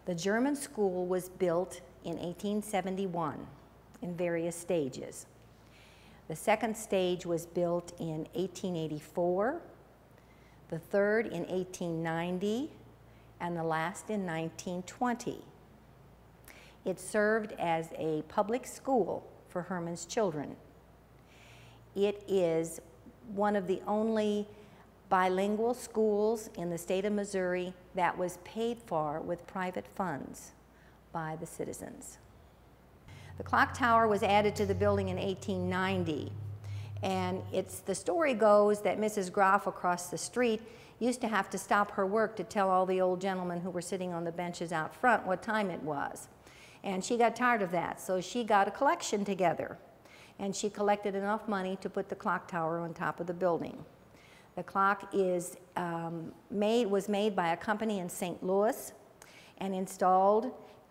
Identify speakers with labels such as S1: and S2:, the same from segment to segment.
S1: The German school was built in 1871 in various stages. The second stage was built in 1884, the third in 1890, and the last in 1920. It served as a public school for Hermann's children. It is one of the only bilingual schools in the state of Missouri that was paid for with private funds by the citizens. The clock tower was added to the building in 1890, and the story goes that Mrs. Groff across the street used to have to stop her work to tell all the old gentlemen who were sitting on the benches out front what time it was. And she got tired of that, so she got a collection together, and she collected enough money to put the clock tower on top of the building. The clock was made by a company in St. Louis and installed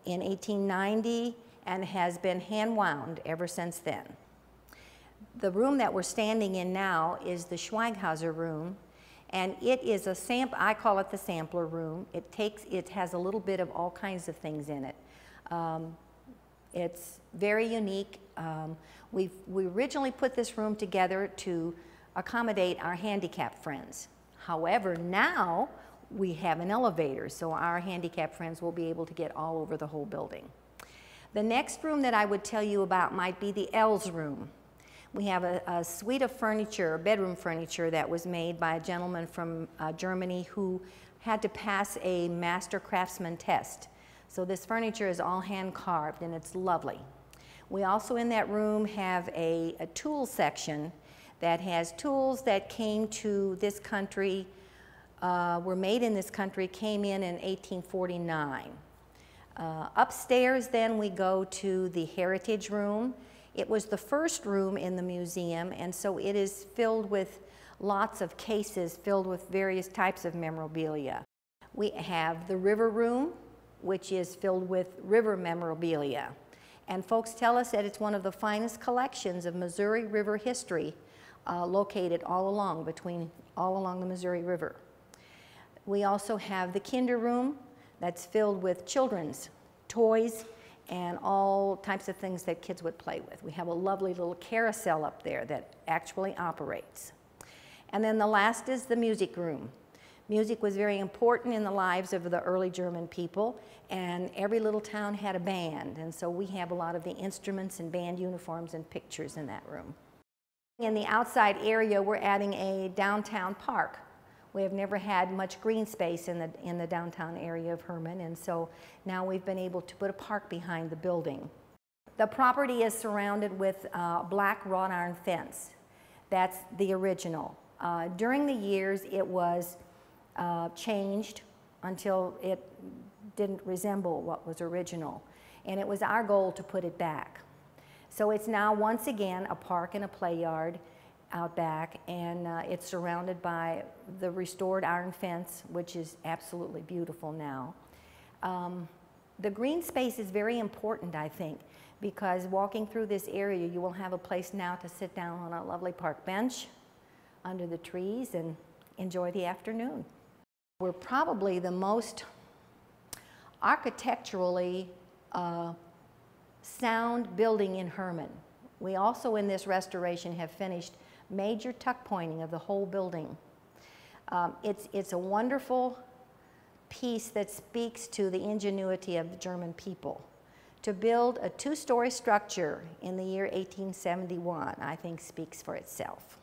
S1: in 1890 and has been hand wound ever since then. The room that we're standing in now is the Schweighauser room, and it is I call it the sampler room. It has a little bit of all kinds of things in it. It's very unique. We originally put this room together to accommodate our handicapped friends. However, now we have an elevator, so our handicapped friends will be able to get all over the whole building. The next room that I would tell you about might be the L's room. We have a suite of furniture, bedroom furniture, that was made by a gentleman from Germany who had to pass a master craftsman test. So this furniture is all hand carved and it's lovely. We also in that room have a tool section that has tools that came to this country, were made in this country, came in 1849. Upstairs then we go to the Heritage Room. It was the first room in the museum, and so it is filled with lots of cases filled with various types of memorabilia. We have the River Room, which is filled with river memorabilia. And folks tell us that it's one of the finest collections of Missouri River history located all along the Missouri River. We also have the Kinder Room that's filled with children's toys and all types of things that kids would play with. We have a lovely little carousel up there that actually operates. And then the last is the music room. Music was very important in the lives of the early German people, and every little town had a band, and so we have a lot of the instruments and band uniforms and pictures in that room. In the outside area, we're adding a downtown park. We have never had much green space in the downtown area of Hermann, and so now we've been able to put a park behind the building. The property is surrounded with black wrought iron fence. That's the original. During the years, it was changed until it didn't resemble what was original, and it was our goal to put it back. So it's now once again a park and a play yard out back, and it's surrounded by the restored iron fence, which is absolutely beautiful now. The green space is very important, I think, because walking through this area, you will have a place now to sit down on a lovely park bench under the trees and enjoy the afternoon. We're probably the most architecturally sound building in Hermann. We also in this restoration have finished major tuck pointing of the whole building. It's a wonderful piece that speaks to the ingenuity of the German people. To build a two-story structure in the year 1871, I think speaks for itself.